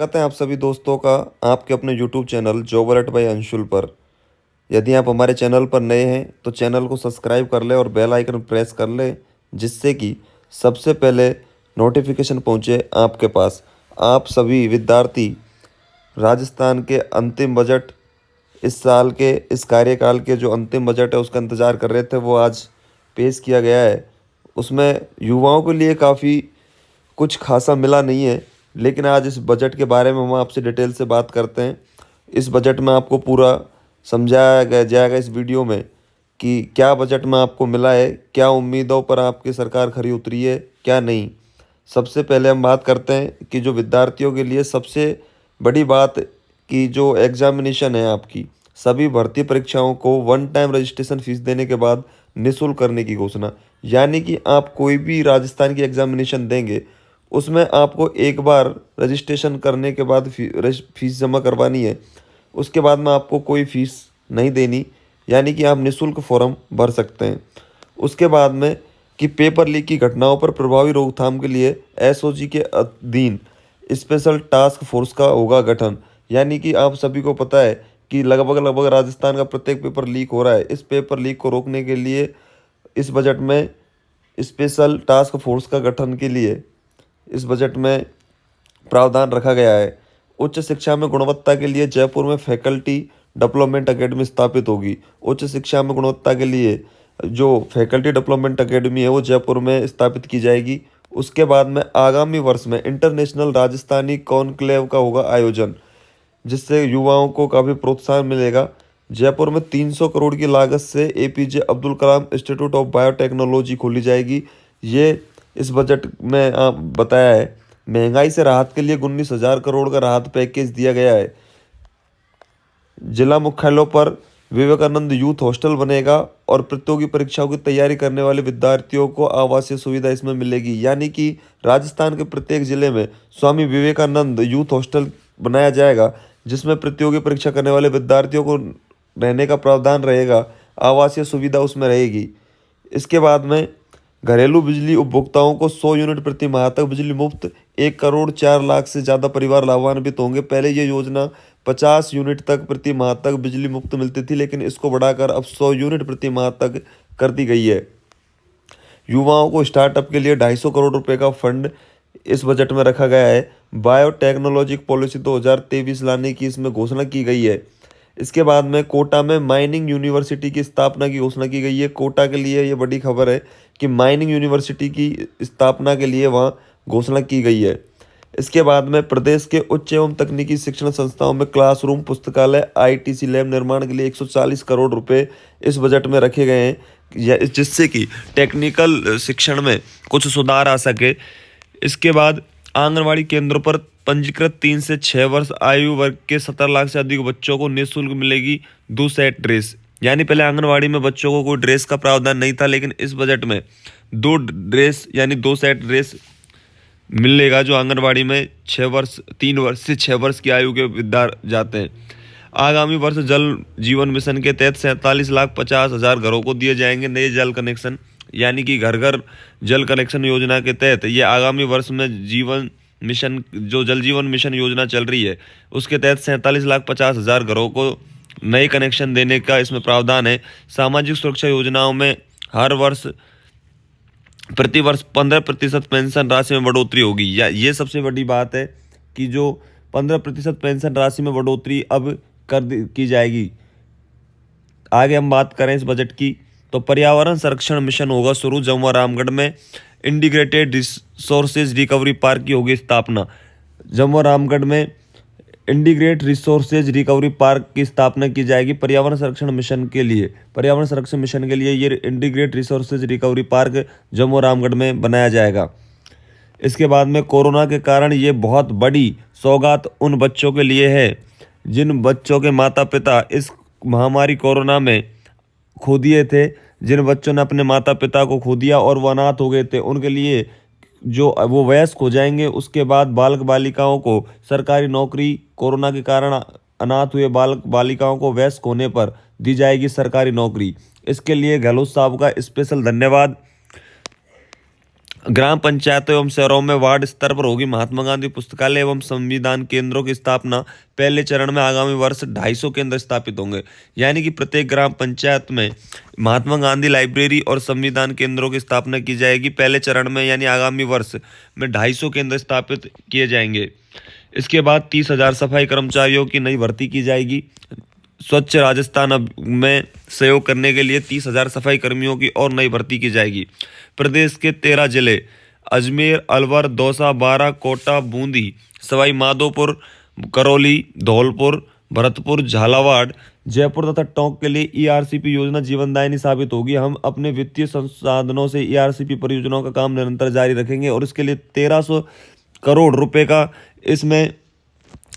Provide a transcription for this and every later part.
स्वागत है आप सभी दोस्तों का आपके अपने YouTube channel job alert by Anshul पर। यदि आप हमारे चैनल पर नए हैं तो चैनल को सब्सक्राइब कर लें और बेल आइकन प्रेस कर लें, जिससे कि सबसे पहले नोटिफिकेशन पहुंचे आपके पास। आप सभी विद्यार्थी राजस्थान के अंतिम बजट, इस साल के इस कार्यकाल के जो अंतिम बजट है उसका इंतज़ार कर रहे थे, वो आज पेश किया गया है। उसमें युवाओं के लिए काफ़ी कुछ खासा मिला नहीं है, लेकिन आज इस बजट के बारे में हम आपसे डिटेल से बात करते हैं। इस बजट में आपको पूरा समझाया गया जाएगा इस वीडियो में कि क्या बजट में आपको मिला है, क्या उम्मीदों पर आपकी सरकार खरी उतरी है, क्या नहीं। सबसे पहले हम बात करते हैं कि जो विद्यार्थियों के लिए सबसे बड़ी बात कि जो एग्जामिनेशन है आपकी सभी भर्ती परीक्षाओं को वन टाइम रजिस्ट्रेशन फीस देने के बाद निःशुल्क करने की घोषणा। यानी कि आप कोई भी राजस्थान की एग्जामिनेशन देंगे, उसमें आपको एक बार रजिस्ट्रेशन करने के बाद फीस जमा करवानी है। उसके बाद में आपको कोई फीस नहीं देनी, यानी कि आप निःशुल्क फॉर्म भर सकते हैं। उसके बाद में कि पेपर लीक की घटनाओं पर प्रभावी रोकथाम के लिए एसओजी के अधीन स्पेशल टास्क फोर्स का होगा गठन। यानी कि आप सभी को पता है कि लगभग लगभग राजस्थान का प्रत्येक पेपर लीक हो रहा है। इस पेपर लीक को रोकने के लिए इस बजट में स्पेशल टास्क फोर्स का गठन के लिए इस बजट में प्रावधान रखा गया है। उच्च शिक्षा में गुणवत्ता के लिए जयपुर में फैकल्टी डेवलपमेंट अकेडमी स्थापित होगी। उच्च शिक्षा में गुणवत्ता के लिए जो फैकल्टी डेवलपमेंट अकेडमी है वो जयपुर में स्थापित की जाएगी। उसके बाद में आगामी वर्ष में इंटरनेशनल राजस्थानी कॉन्क्लेव का होगा आयोजन, जिससे युवाओं को काफ़ी प्रोत्साहन मिलेगा। जयपुर में 300 करोड़ की लागत से APJ Abdul Kalam institute of biotechnology खोली जाएगी। ये इस बजट में बताया है। महंगाई से राहत के लिए 19,000 करोड़ का राहत पैकेज दिया गया है। जिला मुख्यालयों पर विवेकानंद यूथ हॉस्टल बनेगा और प्रतियोगी परीक्षाओं की तैयारी करने वाले विद्यार्थियों को आवासीय सुविधा इसमें मिलेगी। यानी कि राजस्थान के प्रत्येक जिले में स्वामी विवेकानंद यूथ हॉस्टल बनाया जाएगा, जिसमें प्रतियोगी परीक्षा करने वाले विद्यार्थियों को रहने का प्रावधान रहेगा, आवासीय सुविधा उसमें रहेगी। इसके बाद में घरेलू बिजली उपभोक्ताओं को 100 यूनिट प्रति माह तक बिजली मुफ्त। 1,04,00,000 से ज़्यादा परिवार लाभान्वित होंगे। पहले ये योजना 50 यूनिट तक प्रति माह तक बिजली मुफ्त मिलती थी, लेकिन इसको बढ़ाकर अब 100 यूनिट प्रति माह तक कर दी गई है। युवाओं को स्टार्टअप के लिए 250 करोड़ रुपए का फंड इस बजट में रखा गया है। बायोटेक्नोलॉजी पॉलिसी 2023 लाने की इसमें घोषणा की गई है। इसके बाद में कोटा में माइनिंग यूनिवर्सिटी की स्थापना की घोषणा की गई है। कोटा के लिए ये बड़ी खबर है कि माइनिंग यूनिवर्सिटी की स्थापना के लिए वहाँ घोषणा की गई है। इसके बाद में प्रदेश के उच्च एवं तकनीकी शिक्षण संस्थाओं में क्लासरूम, पुस्तकालय, आईटीसी लैब निर्माण के लिए 140 करोड़ रुपए इस बजट में रखे गए हैं, जिससे कि टेक्निकल शिक्षण में कुछ सुधार आ सके। इसके बाद आंगनवाड़ी केंद्रों पर पंजीकृत 3 से 6 वर्ष आयु वर्ग के 17 लाख से अधिक बच्चों को निःशुल्क मिलेगी 2 सेट ड्रेस। यानी पहले आंगनवाड़ी में बच्चों को कोई ड्रेस का प्रावधान नहीं था, लेकिन इस बजट में 2 ड्रेस यानी 2 सेट ड्रेस मिलेगा जो आंगनवाड़ी में 3 वर्ष से 6 वर्ष की आयु के विद्यार्थी जाते हैं। आगामी वर्ष जल जीवन मिशन के तहत 47,50,000 घरों को दिए जाएंगे नए जल कनेक्शन। यानी कि घर घर जल कनेक्शन योजना के तहत ये आगामी वर्ष में जीवन मिशन, जो जल जीवन मिशन योजना चल रही है, उसके तहत 47,50,000 घरों को नए कनेक्शन देने का इसमें प्रावधान है। सामाजिक सुरक्षा योजनाओं में हर वर्ष प्रति वर्ष 15% पेंशन राशि में बढ़ोतरी होगी। या ये सबसे बड़ी बात है कि जो 15% पेंशन राशि में बढ़ोतरी अब की जाएगी। आगे हम बात करें इस बजट की तो पर्यावरण संरक्षण मिशन होगा शुरू। जमुआ रामगढ़ में इंटीग्रेटेड रिसोर्सेज रिकवरी पार्क की होगी स्थापना। जमुआ रामगढ़ में इंटीग्रेटेड रिसोर्सेज रिकवरी पार्क की स्थापना की जाएगी पर्यावरण संरक्षण मिशन के लिए। पर्यावरण संरक्षण मिशन के लिए ये integrated resources recovery park Jammu Ramgarh में बनाया जाएगा। इसके बाद में कोरोना के कारण ये बहुत बड़ी सौगात उन बच्चों के लिए है जिन बच्चों के माता पिता इस महामारी कोरोना में खो दिए थे। जिन बच्चों ने अपने माता पिता को खो दिया और वो अनाथ हो गए थे, उनके लिए जो वो वयस्क हो जाएंगे, उसके बाद बालक बालिकाओं को सरकारी नौकरी, कोरोना के कारण अनाथ हुए बालक बालिकाओं को वयस्क होने पर दी जाएगी सरकारी नौकरी। इसके लिए गहलोत साहब का स्पेशल धन्यवाद। ग्राम पंचायतों एवं शहरों में वार्ड स्तर पर होगी महात्मा गांधी पुस्तकालय एवं संविधान केंद्रों की स्थापना। पहले चरण में आगामी वर्ष 250 केंद्र स्थापित होंगे। यानी कि प्रत्येक ग्राम पंचायत में महात्मा गांधी लाइब्रेरी और संविधान केंद्रों की स्थापना की जाएगी। पहले चरण में यानी आगामी वर्ष में 250 केंद्र स्थापित किए जाएंगे। इसके बाद 30,000 सफाई कर्मचारियों की नई भर्ती की जाएगी। स्वच्छ राजस्थान में सहयोग करने के लिए 30,000 सफाई कर्मियों की और नई भर्ती की जाएगी। प्रदेश के 13 जिले अजमेर, अलवर, दौसा, बारां, कोटा, बूंदी, सवाई माधोपुर, करौली, धौलपुर, भरतपुर, झालावाड़, जयपुर तथा टोंक के लिए ईआरसीपी योजना जीवनदायिनी साबित होगी। हम अपने वित्तीय संसाधनों से ईआरसीपी परियोजनाओं का काम निरंतर जारी रखेंगे और इसके लिए 1300 करोड़ रुपए का इसमें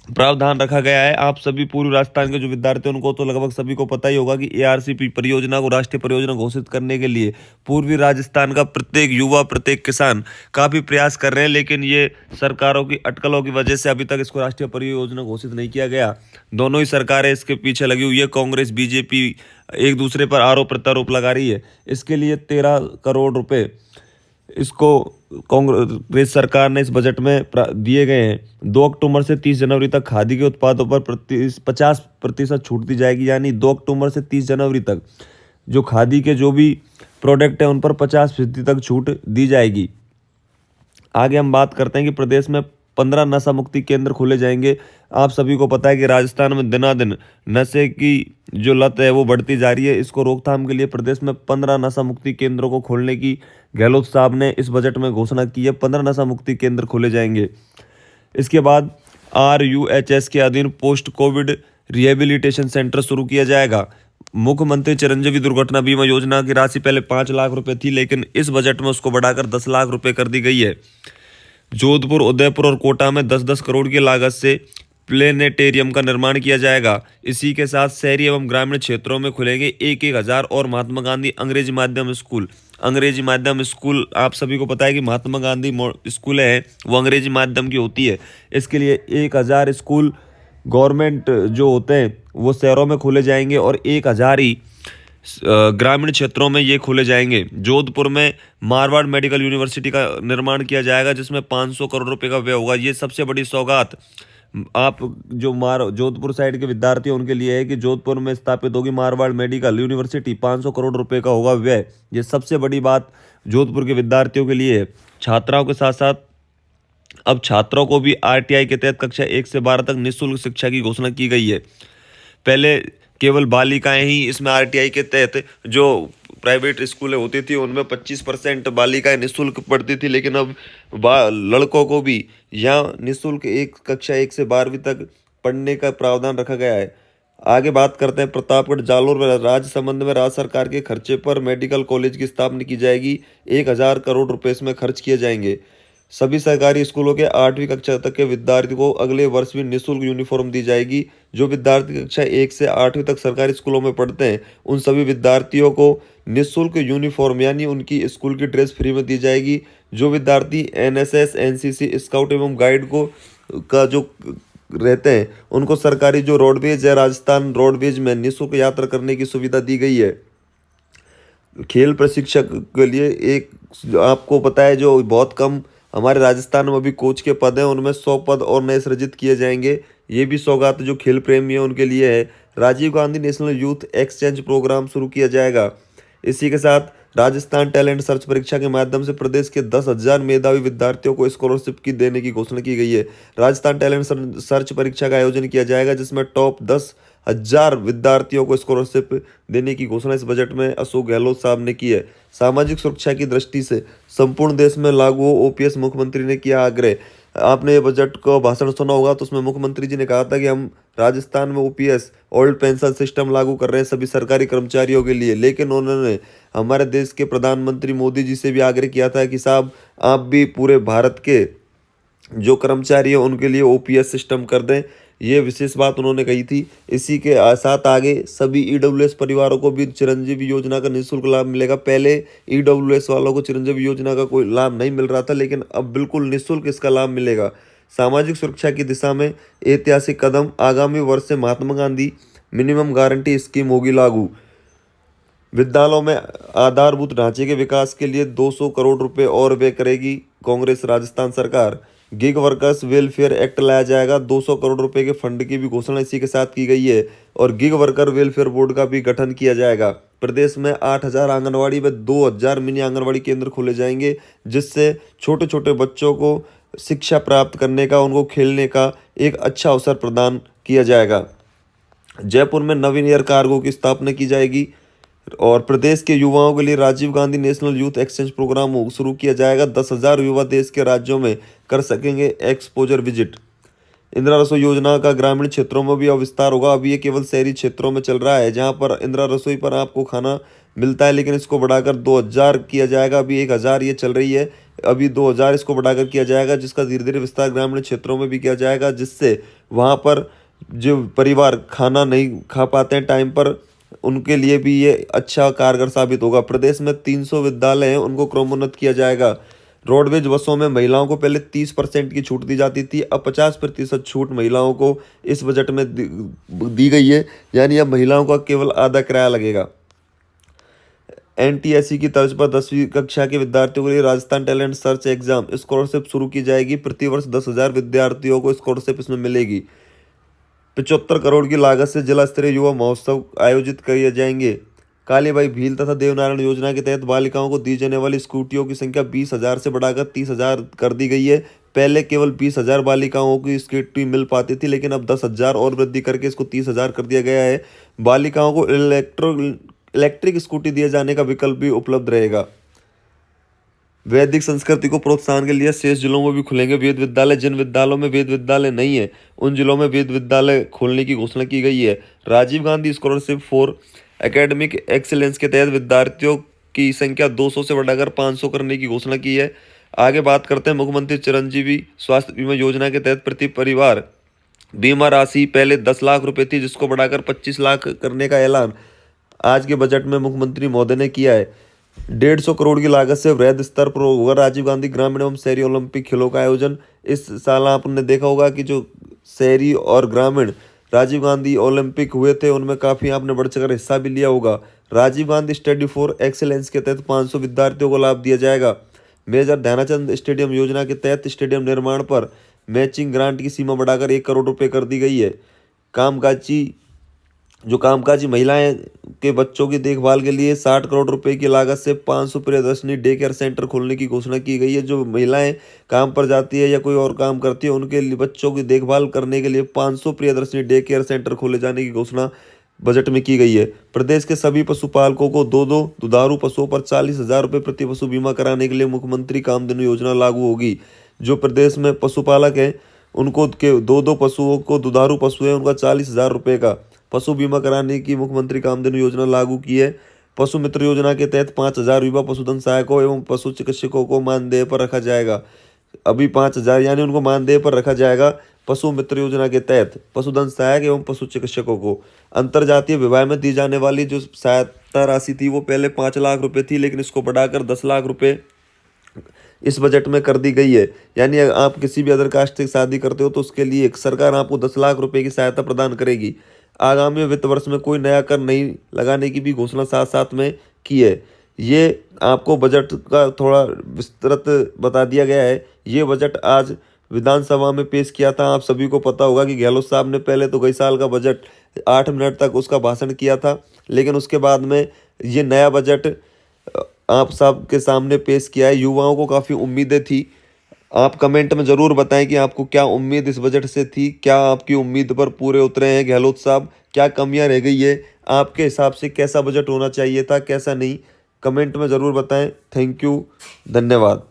प्रावधान रखा गया है। आप सभी पूर्वी राजस्थान के जो विद्यार्थी हैं उनको तो लगभग सभी को पता ही होगा कि एआरसीपी परियोजना को राष्ट्रीय परियोजना घोषित करने के लिए पूर्वी राजस्थान का प्रत्येक युवा, प्रत्येक किसान काफी प्रयास कर रहे हैं, लेकिन ये सरकारों की अटकलों की वजह से अभी तक इसको राष्ट्रीय परियोजना घोषित नहीं किया गया। दोनों ही सरकारें इसके पीछे लगी हुई है। कांग्रेस, बीजेपी एक दूसरे पर आरोप प्रत्यारोप लगा रही है। इसके लिए 13 करोड़ रुपए इसको कांग्रेस सरकार ने इस बजट में दिए गए हैं। 2 अक्टूबर से 30 जनवरी तक खादी के उत्पादों पर 50% छूट दी जाएगी। यानी 2 अक्टूबर से 30 जनवरी तक जो खादी के जो भी प्रोडक्ट हैं उन पर 50% तक छूट दी जाएगी। आगे हम बात करते हैं कि प्रदेश में 15 नशा मुक्ति केंद्र खोले जाएंगे। आप सभी को पता है कि राजस्थान में दिनादिन नशे की जो लत है वो बढ़ती जा रही है। इसको रोकथाम के लिए प्रदेश में 15 नशा मुक्ति केंद्रों को खोलने की गहलोत साहब ने इस बजट में घोषणा की है। 15 नशा मुक्ति केंद्र खोले जाएंगे। इसके बाद RUHS के अधीन पोस्ट कोविड रिहेबिलिटेशन सेंटर शुरू किया जाएगा। मुख्यमंत्री चिरंजीवी दुर्घटना बीमा योजना की राशि पहले 5 लाख रुपए थी, लेकिन इस बजट में उसको बढ़ाकर 10 लाख रुपए कर दी गई है। जोधपुर, उदयपुर और कोटा में 10-10 करोड़ की लागत से प्लेनेटेरियम का निर्माण किया जाएगा। इसी के साथ शहरी एवं ग्रामीण क्षेत्रों में खुलेंगे 1,000 और महात्मा गांधी अंग्रेजी माध्यम स्कूल। अंग्रेजी माध्यम स्कूल आप सभी को पता है कि महात्मा गांधी स्कूल है वो अंग्रेजी माध्यम की होती है। इसके लिए 1,000 स्कूल गवर्नमेंट जो होते हैं वो शहरों में खोले जाएंगे और 1,000 ही ग्रामीण क्षेत्रों में ये खोले जाएंगे। जोधपुर में मारवाड़ मेडिकल यूनिवर्सिटी का निर्माण किया जाएगा, जिसमें 500 करोड़ रुपए का व्यय होगा। ये सबसे बड़ी सौगात आप जो जोधपुर साइड के विद्यार्थी हैं उनके लिए है कि जोधपुर में स्थापित होगी मारवाड़ मेडिकल यूनिवर्सिटी। 500 करोड़ रुपए का होगा व्यय। ये सबसे बड़ी बात जोधपुर के विद्यार्थियों के लिए है। छात्राओं के साथ साथ अब छात्रों को भी RTI के तहत कक्षा 1 से 12 तक निःशुल्क शिक्षा की घोषणा की गई है। पहले केवल बालिकाएं ही इसमें RTI के तहत जो प्राइवेट स्कूलें होती थी उनमें 25% बालिकाएं निःशुल्क पढ़ती थी, लेकिन अब लड़कों को भी यहाँ निःशुल्क कक्षा 1 से 12वीं तक पढ़ने का प्रावधान रखा गया है। आगे बात करते हैं प्रतापगढ़, जालोर में राजसमंद में राज्य सरकार के खर्चे पर मेडिकल कॉलेज की स्थापना की जाएगी। 1,000 करोड़ रुपए इसमें खर्च किए जाएंगे। सभी सरकारी स्कूलों के 8वीं कक्षा तक के विद्यार्थी को अगले वर्ष भी निःशुल्क यूनिफॉर्म दी जाएगी। जो विद्यार्थी कक्षा 1 से 8वीं तक सरकारी स्कूलों में पढ़ते हैं उन सभी विद्यार्थियों को निःशुल्क यूनिफॉर्म यानी उनकी स्कूल की ड्रेस फ्री में दी जाएगी। जो विद्यार्थी NSS, NCC, स्काउट एवं गाइड का जो रहते हैं उनको सरकारी जो रोडवेज है राजस्थान रोडवेज में निःशुल्क यात्रा करने की सुविधा दी गई है। खेल प्रशिक्षक के लिए एक आपको पता है जो बहुत कम हमारे राजस्थान में अभी कोच के पद हैं, उनमें 100 पद और नए सृजित किए जाएंगे। ये भी सौगात जो खेल प्रेमी है उनके लिए है। Rajiv Gandhi national youth exchange programme शुरू किया जाएगा। इसी के साथ राजस्थान टैलेंट सर्च परीक्षा के माध्यम से प्रदेश के 10,000 मेधावी विद्यार्थियों को स्कॉलरशिप की देने की घोषणा की गई है। राजस्थान टैलेंट सर्च परीक्षा का आयोजन किया जाएगा, जिसमें टॉप 10,000 विद्यार्थियों को स्कॉलरशिप देने की घोषणा इस बजट में अशोक गहलोत साहब ने की है। सामाजिक सुरक्षा की दृष्टि से संपूर्ण देश में लागू हो OPS मुख्यमंत्री ने किया आग्रह। आपने ये बजट को भाषण सुना होगा तो उसमें मुख्यमंत्री जी ने कहा था कि हम राजस्थान में OPS ओल्ड पेंशन सिस्टम लागू कर रहे हैं सभी सरकारी कर्मचारियों के लिए, लेकिन उन्होंने हमारे देश के प्रधानमंत्री मोदी जी से भी आग्रह किया था कि साहब आप भी पूरे भारत के जो कर्मचारी हैं उनके लिए OPS सिस्टम कर दें। ये विशेष बात उन्होंने कही थी। इसी के साथ आगे सभी EWS परिवारों को भी चिरंजीवी योजना का निःशुल्क लाभ मिलेगा। पहले EWS वालों को चिरंजीवी योजना का कोई लाभ नहीं मिल रहा था, लेकिन अब बिल्कुल निःशुल्क इसका लाभ मिलेगा। सामाजिक सुरक्षा की दिशा में ऐतिहासिक कदम, आगामी वर्ष से Mahatma Gandhi minimum guarantee scheme होगी लागू। विद्यालयों में आधारभूत ढांचे के विकास के लिए 200 करोड़ रुपए और व्यय करेगी कांग्रेस राजस्थान सरकार। गिग वर्कर्स वेलफेयर एक्ट लाया जाएगा, 200 करोड़ रुपए के फंड की भी घोषणा इसी के साथ की गई है। और गिग वर्कर वेलफेयर बोर्ड का भी गठन किया जाएगा। प्रदेश में 8,000 आंगनवाड़ी व 2,000 मिनी आंगनवाड़ी केंद्र खोले जाएंगे, जिससे छोटे छोटे बच्चों को शिक्षा प्राप्त करने का, उनको खेलने का एक अच्छा अवसर प्रदान किया जाएगा। जयपुर में नवीन एयर कार्गो की स्थापना की जाएगी। और प्रदेश के युवाओं के लिए Rajiv Gandhi national youth exchange programme शुरू किया जाएगा। 10,000 युवा देश के राज्यों में कर सकेंगे एक्सपोजर विजिट। इंदिरा रसोई योजना का ग्रामीण क्षेत्रों में भी अब विस्तार होगा। अभी ये केवल शहरी क्षेत्रों में चल रहा है, जहां पर इंदिरा रसोई पर आपको खाना मिलता है, लेकिन इसको बढ़ाकर 2,000 किया जाएगा। अभी 1,000 ये चल रही है, अभी 2,000 इसको बढ़ाकर किया जाएगा, जिसका धीरे धीरे विस्तार ग्रामीण क्षेत्रों में भी किया जाएगा, जिससे वहाँ पर जो परिवार खाना नहीं खा पाते हैं टाइम पर, उनके लिए भी ये अच्छा कारगर साबित होगा। प्रदेश में 300 विद्यालय हैं, उनको क्रमोन्नत किया जाएगा। रोडवेज बसों में महिलाओं को पहले 30% की छूट दी जाती थी, अब 50% छूट महिलाओं को इस बजट में दी गई है, यानी अब महिलाओं का केवल आधा किराया लगेगा। NTSE की तर्ज पर 10वीं कक्षा के विद्यार्थियों के लिए Rajasthan talent search exam scholarship शुरू की जाएगी। प्रतिवर्ष 10,000 विद्यार्थियों को स्कॉलरशिप इसमें मिलेगी। 75 करोड़ की लागत से जिला स्तरीय युवा महोत्सव आयोजित किए जाएंगे। कालीबाई भील तथा देवनारायण योजना के तहत बालिकाओं को दी जाने वाली स्कूटियों की संख्या 20,000 से बढ़ाकर 30,000 कर दी गई है। पहले केवल 20,000 बालिकाओं की स्कूटी मिल पाती थी, लेकिन अब 10,000 और वृद्धि करके इसको 30,000 कर दिया गया है। बालिकाओं को इलेक्ट्रिक स्कूटी दिए जाने का विकल्प भी उपलब्ध रहेगा। वैदिक संस्कृति को प्रोत्साहन के लिए शेष जिलों में भी खुलेंगे वेद विद्यालय। जिन विद्यालयों में वेद विद्यालय नहीं है, उन जिलों में वेद विद्यालय खोलने की घोषणा की गई है। Rajiv Gandhi scholarship for academic excellence के तहत विद्यार्थियों की संख्या 200 से बढ़ाकर 500 करने की घोषणा की है। आगे बात करते हैं मुख्यमंत्री चिरंजीवी स्वास्थ्य बीमा योजना के तहत प्रति परिवार बीमा राशि पहले 10 लाख रुपए थी, जिसको बढ़ाकर 25 लाख करने का ऐलान आज के बजट में मुख्यमंत्री महोदय ने किया है। 150 करोड़ की लागत से वृहद स्तर पर होगा राजीव गांधी ग्रामीण एवं शहरी ओलंपिक खेलों का आयोजन। इस साल आपने देखा होगा कि जो शहरी और ग्रामीण राजीव गांधी ओलंपिक हुए थे, उनमें काफ़ी आपने बढ़ चढ़कर हिस्सा भी लिया होगा। Rajiv Gandhi study for excellence के तहत 500 विद्यार्थियों को लाभ दिया जाएगा। मेजर ध्यानचंद स्टेडियम योजना के तहत स्टेडियम निर्माण पर मैचिंग ग्रांट की सीमा बढ़ाकर 1 करोड़ रुपये कर दी गई है। कामकाजी महिलाएं के बच्चों की देखभाल के लिए 60 करोड़ रुपए की लागत से 500 प्रियदर्शनी डे केयर सेंटर खोलने की घोषणा की गई है। जो महिलाएं काम पर जाती है या कोई और काम करती है, उनके लिए बच्चों की देखभाल करने के लिए 500 प्रियदर्शनी डे केयर सेंटर खोले जाने की घोषणा बजट में की गई है। प्रदेश के सभी पशुपालकों को दो दुधारू पशुओं पर 40,000 रुपये प्रति पशु बीमा कराने के लिए मुख्यमंत्री कामधेनु योजना लागू होगी। जो प्रदेश में पशुपालक हैं, उनको के दो पशुओं को दुधारू पशु है, उनका 40,000 रुपये का पशु बीमा कराने की मुख्यमंत्री कामधेनु योजना लागू की है। पशु मित्र योजना के तहत 5,000 युवा पशुधन सहायकों एवं पशु चिकित्सकों को मानदेय पर रखा जाएगा। अभी 5,000 यानी उनको मानदेय पर रखा जाएगा। पशु मित्र योजना के तहत पशुधन सहायक एवं पशु चिकित्सकों को अंतर्जातीय विवाह में दी जाने वाली जो सहायता राशि थी, वो पहले 5 लाख रुपए थी, लेकिन इसको बढ़ाकर 10 लाख रुपए इस बजट में कर दी गई है। यानी अगर आप किसी भी अदर कास्ट से शादी करते हो, तो उसके लिए सरकार आपको 10 लाख रुपए की सहायता प्रदान करेगी। आगामी वित्त वर्ष में कोई नया कर नहीं लगाने की भी घोषणा साथ साथ में की है। ये आपको बजट का थोड़ा विस्तृत बता दिया गया है। ये बजट आज विधानसभा में पेश किया था। आप सभी को पता होगा कि गहलोत साहब ने पहले तो गई साल का बजट 8 मिनट तक उसका भाषण किया था, लेकिन उसके बाद में ये नया बजट आप सब के सामने पेश किया है। युवाओं को काफ़ी उम्मीदें थी। आप कमेंट में ज़रूर बताएं कि आपको क्या उम्मीद इस बजट से थी, क्या आपकी उम्मीद पर पूरे उतरे हैं गहलोत साहब, क्या कमियां रह गई है, आपके हिसाब से कैसा बजट होना चाहिए था, कैसा नहीं, कमेंट में ज़रूर बताएं। थैंक यू, धन्यवाद।